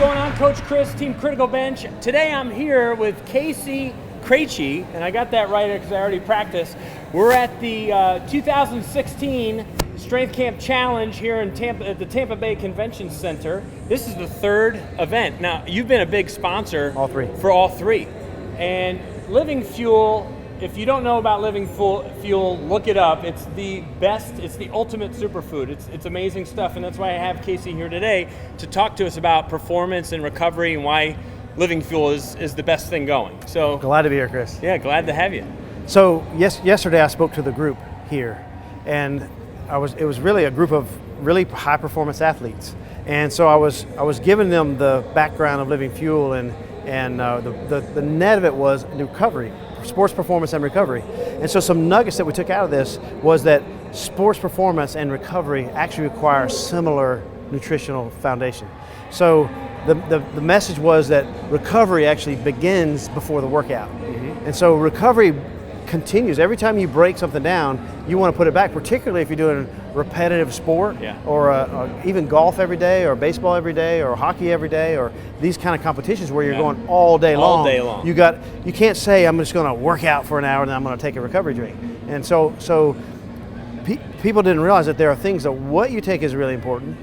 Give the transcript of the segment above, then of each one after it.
going on? Coach Chris, Team Critical Bench. Today I'm here with KC Craichy, and I got that right because I already practiced. We're at the 2016 Strength Camp Challenge here in Tampa at the Tampa Bay Convention Center. This is the third event. Now, you've been a big sponsor for all three. And Living Fuel, if you don't know about Living Fuel, look it up. It's the best, it's the ultimate superfood. It's amazing stuff, and that's why I have KC here today to talk to us about performance and recovery and why Living Fuel is the best thing going. So glad to be here, Chris. Yeah, glad to have you. So yesterday I spoke to the group here, and it was really a group of really high performance athletes. And so I was giving them the background of Living Fuel, and the net of it was recovery, sports performance and recovery. And so some nuggets that we took out of this was that sports performance and recovery actually require similar nutritional foundation. So the message was that recovery actually begins before the workout. Mm-hmm. And so recovery continues. Every time you break something down, you want to put it back, particularly if you're doing repetitive sport, or even golf every day, or baseball every day, or hockey every day, or these kind of competitions where you're going all day long. All day long. You can't say, I'm just going to work out for an hour and then I'm going to take a recovery drink. And so people didn't realize that there are things that what you take is really important,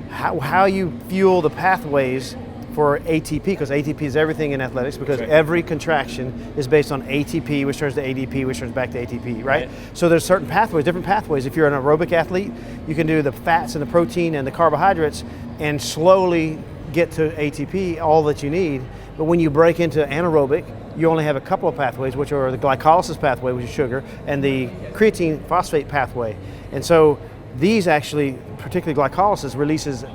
how you fuel the pathways for ATP, because ATP is everything in athletics, because every contraction is based on ATP, which turns to ADP, which turns back to ATP, right? So there's certain pathways, different pathways. If you're an aerobic athlete, you can do the fats and the protein and the carbohydrates and slowly get to ATP, all that you need. But when you break into anaerobic, you only have a couple of pathways, which are the glycolysis pathway, which is sugar, and the creatine phosphate pathway. And so these actually, particularly glycolysis, releases,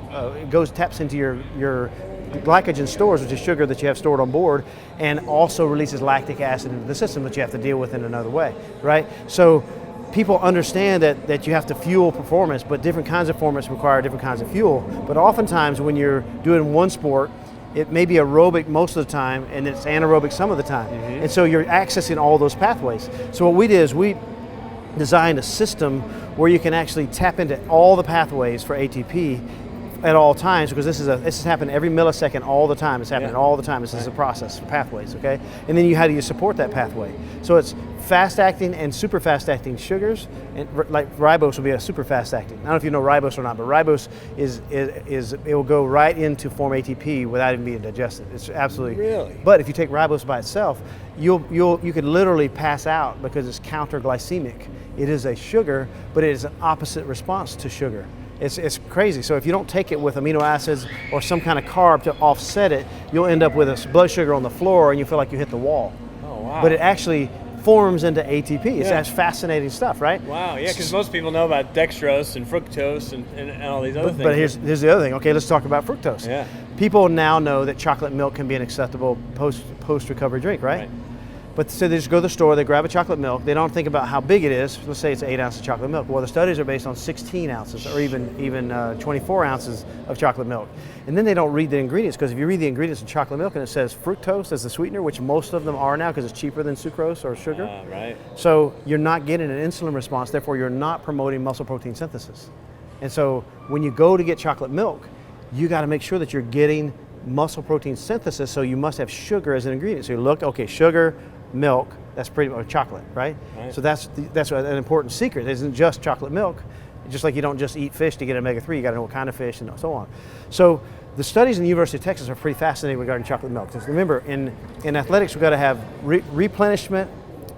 taps into your glycogen stores, which is sugar that you have stored on board, and also releases lactic acid into the system that you have to deal with in another way, right? So people understand that you have to fuel performance, but different kinds of performance require different kinds of fuel. But oftentimes when you're doing one sport, it may be aerobic most of the time, and it's anaerobic some of the time. Mm-hmm. And so you're accessing all those pathways. So what we did is we designed a system where you can actually tap into all the pathways for ATP at all times, because this is happening every millisecond all the time. It's happening all the time. This is a process for pathways, okay? And then how do you support that pathway? So it's fast acting and super fast acting sugars, and like ribose will be a super fast acting. I don't know if you know ribose or not, but ribose it will go right into form ATP without even being digested. It's absolutely really. But if you take ribose by itself, you could literally pass out because it's counterglycemic. It is a sugar, but it is an opposite response to sugar. It's crazy. So if you don't take it with amino acids or some kind of carb to offset it, you'll end up with a blood sugar on the floor and you feel like you hit the wall. Oh, wow. But it actually forms into ATP. It's that's fascinating stuff, right? Wow, yeah, because most people know about dextrose and fructose and all these other things. But here's the other thing. Okay, let's talk about fructose. Yeah. People now know that chocolate milk can be an acceptable post-recovery drink, right? But so they just go to the store, they grab a chocolate milk, they don't think about how big it is. Let's say it's 8 ounces of chocolate milk. Well, the studies are based on 16 ounces or even 24 ounces of chocolate milk. And then they don't read the ingredients, because if you read the ingredients of chocolate milk and it says fructose as the sweetener, which most of them are now because it's cheaper than sucrose or sugar. Right. So you're not getting an insulin response, therefore you're not promoting muscle protein synthesis. And so when you go to get chocolate milk, you got to make sure that you're getting muscle protein synthesis, so you must have sugar as an ingredient. So you look, okay, sugar, milk, that's pretty much chocolate, right? So that's an important secret. It isn't just chocolate milk. Just like you don't just eat fish to get omega-3, you got to know what kind of fish and so on. So the studies in the University of Texas are pretty fascinating regarding chocolate milk. Because remember, in athletics, we've got to have replenishment,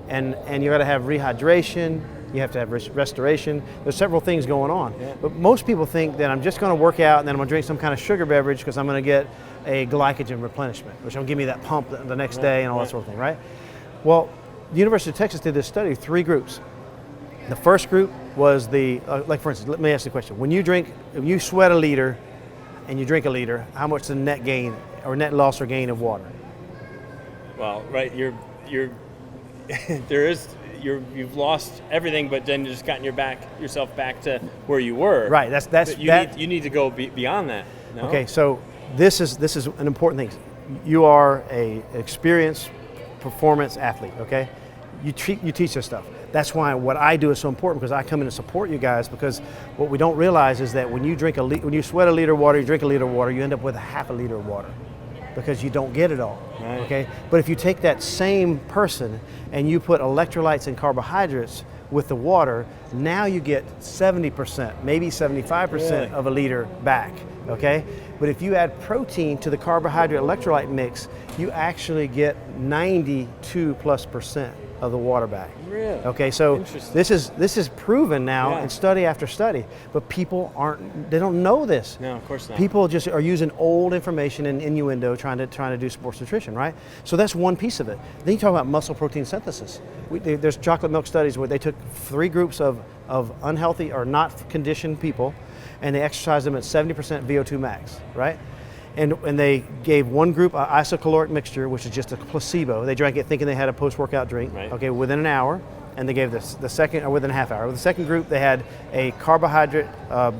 and you got to have rehydration. You have to have restoration. There's several things going on. Yeah. But most people think that I'm just going to work out and then I'm going to drink some kind of sugar beverage because I'm going to get a glycogen replenishment, which will give me that pump the next day and all that sort of thing, right? Well, the University of Texas did this study, 3 groups. The first group was like for instance, let me ask you a question. When you sweat a liter and you drink a liter, how much is the net gain or net loss or gain of water? Well, right, you've lost everything, but then you just gotten yourself back to where you were. Right, you need to go beyond that. No? Okay, so this is an important thing. You are a experienced performance athlete, okay? You teach this stuff. that's why what I do is so important, because I come in to support you guys, because what we don't realize is that when you drink when you sweat a liter of water, you drink a liter of water, you end up with a half a liter of water, because you don't get it all, right. Okay? But if you take that same person and you put electrolytes and carbohydrates with the water, now you get 70%, maybe 75% really? of a liter back, okay? But if you add protein to the carbohydrate electrolyte mix, you actually get 92+% of the water back. Really? Okay, so this is proven now in study after study, but people they don't know this. No, of course not. People just are using old information and innuendo trying to do sports nutrition, right? So that's one piece of it. Then you talk about muscle protein synthesis. There's chocolate milk studies where they took 3 groups of unhealthy or not conditioned people, and they exercised them at 70% VO2 max, right? And they gave one group an isocaloric mixture, which is just a placebo. They drank it thinking they had a post-workout drink, right. Okay, within an hour. And they gave the second, or within a half hour. With the second group, they had a carbohydrate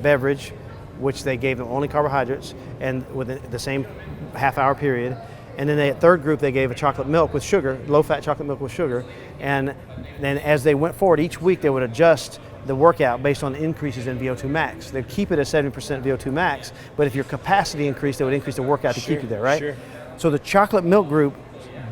beverage, which they gave them only carbohydrates, and within the same half-hour period. And then the third group, they gave a chocolate milk with sugar, low-fat chocolate milk with sugar. And then as they went forward, each week they would adjust the workout based on increases in VO2 max. They'd keep it at 70% VO2 max, but if your capacity increased, they would increase the workout to keep you there, right? Sure. So the chocolate milk group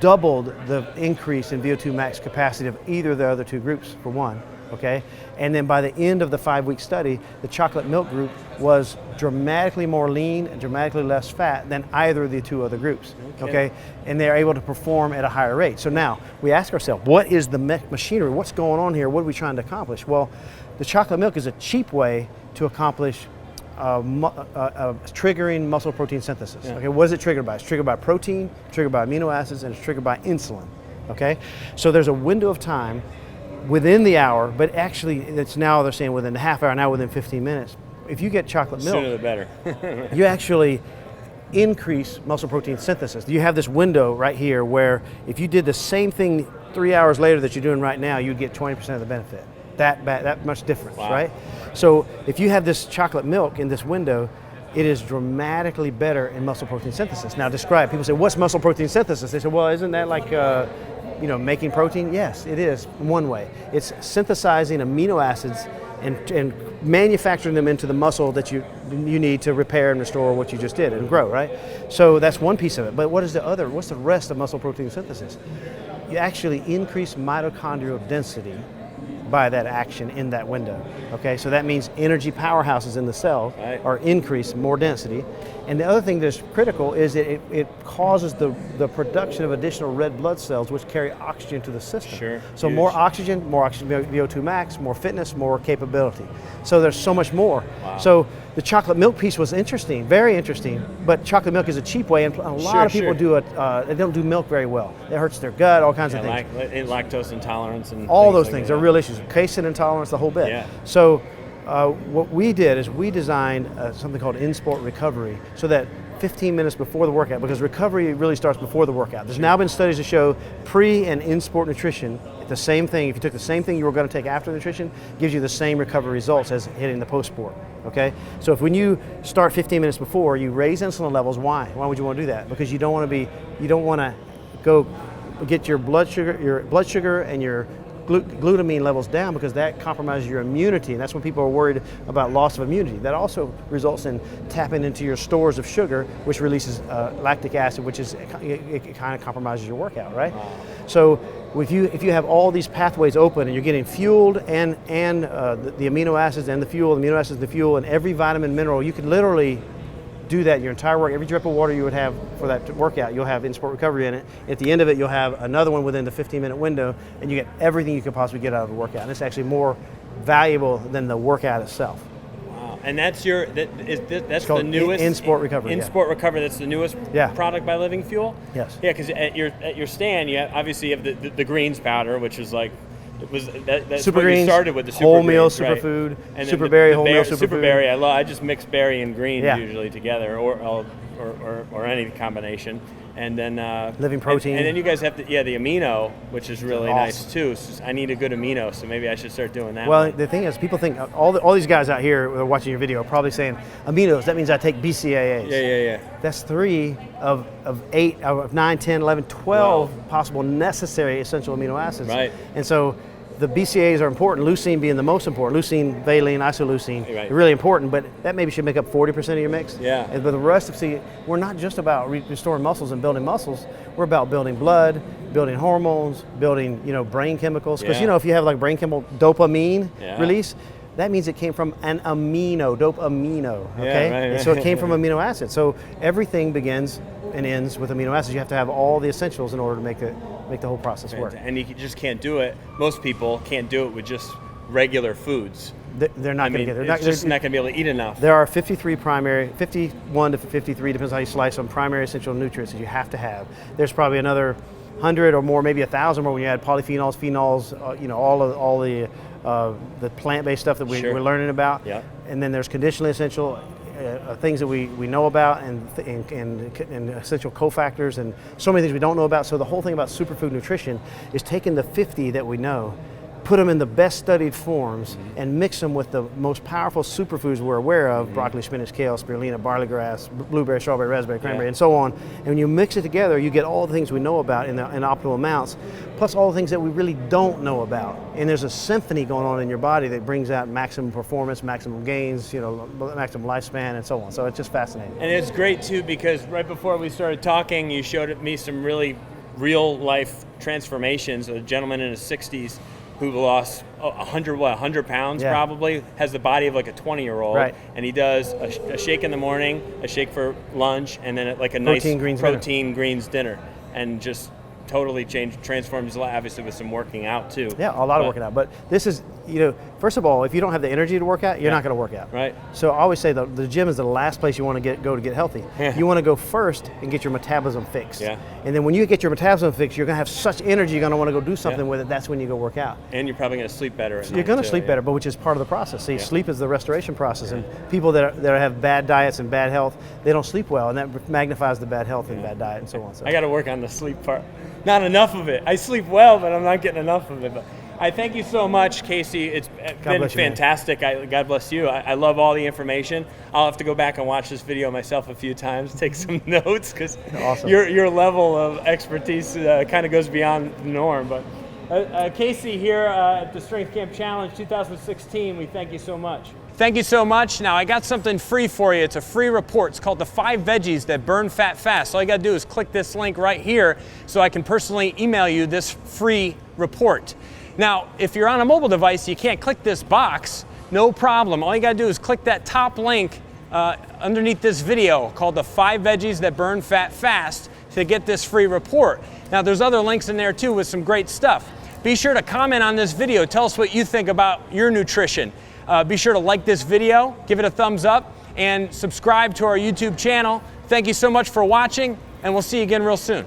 doubled the increase in VO2 max capacity of either of the other 2 groups, for one, okay? And then by the end of the 5-week study, the chocolate milk group was dramatically more lean and dramatically less fat than either of the 2 other groups, okay? And they're able to perform at a higher rate. So now we ask ourselves, what is the machinery? What's going on here? What are we trying to accomplish? Well, the chocolate milk is a cheap way to accomplish triggering muscle protein synthesis. Okay, what is it triggered by? It's triggered by protein, triggered by amino acids, and it's triggered by insulin. Okay, so there's a window of time within the hour, but actually it's now they're saying within a half hour, now within 15 minutes. If you get chocolate milk, sooner the better. you actually increase muscle protein synthesis. You have this window right here where if you did the same thing 3 hours later that you're doing right now, you'd get 20% of the benefit. That much difference, wow. Right? So if you have this chocolate milk in this window, it is dramatically better in muscle protein synthesis. Now describe, people say, what's muscle protein synthesis? They say, well, isn't that like making protein? Yes, it is one way. It's synthesizing amino acids and manufacturing them into the muscle that you need to repair and restore what you just did and grow, right? So that's one piece of it. But what's the rest of muscle protein synthesis? You actually increase mitochondrial density by that action in that window. Okay, so that means energy powerhouses in the cell are increased, more density. And the other thing that's critical is that it causes the production of additional red blood cells, which carry oxygen to the system. Sure. So more oxygen VO2 max, more fitness, more capability. So there's so much more. Wow. So the chocolate milk piece was interesting, very interesting, but chocolate milk is a cheap way, and a lot of people they don't do milk very well. It hurts their gut, all kinds of things. Lactose intolerance and all those like things that. are real issues. Casein intolerance, the whole bit. Yeah. So what we did is we designed something called in-sport recovery, so that 15 minutes before the workout, because recovery really starts before the workout. There's now been studies to show pre and in-sport nutrition, the same thing, if you took the same thing you were going to take after nutrition, gives you the same recovery results as hitting the post-sport, okay? So if when you start 15 minutes before, you raise insulin levels, why? Why would you want to do that? Because you don't want to go get your blood sugar and your glutamine levels down, because that compromises your immunity, and that's when people are worried about loss of immunity. That also results in tapping into your stores of sugar, which releases lactic acid, which it kind of compromises your workout, right? Wow. So if you have all these pathways open and you're getting fueled and the amino acids and the fuel, amino acids and the fuel, and every vitamin, mineral, you could literally do that in your entire work. Every drip of water you would have for that workout, you'll have in-sport recovery in it. At the end of it, you'll have another one within the 15-minute window, and you get everything you could possibly get out of the workout. And it's actually more valuable than the workout itself. Wow. And that's that's the newest in-sport recovery. In-sport recovery. That's the newest product by Living Fuel. Yes. Yeah, because at your stand, you obviously have the greens powder, which is like. That's super what greens, you started with, the super wholemeal greens, right? superfood, And super berry, wholemeal superfood. Super berry, I just mix berry and green usually together, or any combination, and then living protein. And then you guys have the amino, which is really nice too. So I need a good amino, so maybe I should start doing that. Well, the thing is, people think all these guys out here who are watching your video are probably saying aminos. That means I take BCAAs. Yeah. That's 3 of 8 of 9, 10, 11, 12 possible necessary essential amino acids. Right. And so the BCAAs are important, leucine being the most important. Leucine, valine, isoleucine, Right. really important, but that maybe should make up 40% of your mix. Yeah. But the rest of, see, we're not just about restoring muscles and building muscles, we're about building blood, building hormones, building, brain chemicals. Because, Yeah. if you have like brain chemical dopamine Yeah. release, that means it came from an amino, dopamino, okay? right, And so it came from amino acids. So everything begins and ends with amino acids. You have to have all the essentials in order to make the whole process work. And you just can't do it. Most people can't do it with just regular foods. They're not going to get it. It's just not going to be able to eat enough. There are 51 to 53, depends how you slice them, primary essential nutrients that you have to have. There's probably another 100 or more, maybe 1,000 more when you add polyphenols, phenols, all the plant-based stuff that we're learning about. Yeah. And then there's conditionally essential things that we know about and essential cofactors and so many things we don't know about. So the whole thing about superfood nutrition is taking the 50 that we know, put them in the best studied forms, and mix them with the most powerful superfoods we're aware of, broccoli, spinach, kale, spirulina, barley grass, blueberry, strawberry, raspberry, cranberry, and so on. And when you mix it together, you get all the things we know about in optimal amounts, plus all the things that we really don't know about. And there's a symphony going on in your body that brings out maximum performance, maximum gains, maximum lifespan, and so on. So it's just fascinating. And it's great too, because right before we started talking, you showed me some really real life transformations. A gentleman in his 60s who lost 100 pounds, Yeah. probably, has the body of like a 20-year-old. Right. And he does a shake in the morning, a shake for lunch, and then like a nice protein greens dinner. And just totally transformed his life, obviously with some working out too. Yeah, a lot of working out. But this is, first of all, if you don't have the energy to work out, you're not going to work out. Right. So I always say the gym is the last place you want to go to get healthy. Yeah. You want to go first and get your metabolism fixed. Yeah. And then when you get your metabolism fixed, you're going to have such energy, you're going to want to go do something with it. That's when you go work out. And you're probably going to sleep better at night You're going to too, sleep better, but which is part of the process. See, sleep is the restoration process. And people that have bad diets and bad health, they don't sleep well, and that magnifies the bad health and bad diet and so on. So I got to work on the sleep part. Not enough of it. I sleep well, but I'm not getting enough of it. But I thank you so much, Casey. It's been fantastic. God bless you. I love all the information. I'll have to go back and watch this video myself a few times, take some notes, because awesome. your level of expertise kind of goes beyond the norm. But Casey here at the Strength Camp Challenge 2016, we thank you so much. Thank you so much. Now, I got something free for you. It's a free report. It's called the 5 Veggies That Burn Fat Fast. All you got to do is click this link right here so I can personally email you this free report. Now, if you're on a mobile device, you can't click this box, no problem. All you got to do is click that top link underneath this video called the 5 Veggies That Burn Fat Fast to get this free report. Now, there's other links in there too with some great stuff. Be sure to comment on this video. Tell us what you think about your nutrition. Be sure to like this video, give it a thumbs up, and subscribe to our YouTube channel. Thank you so much for watching, and we'll see you again real soon.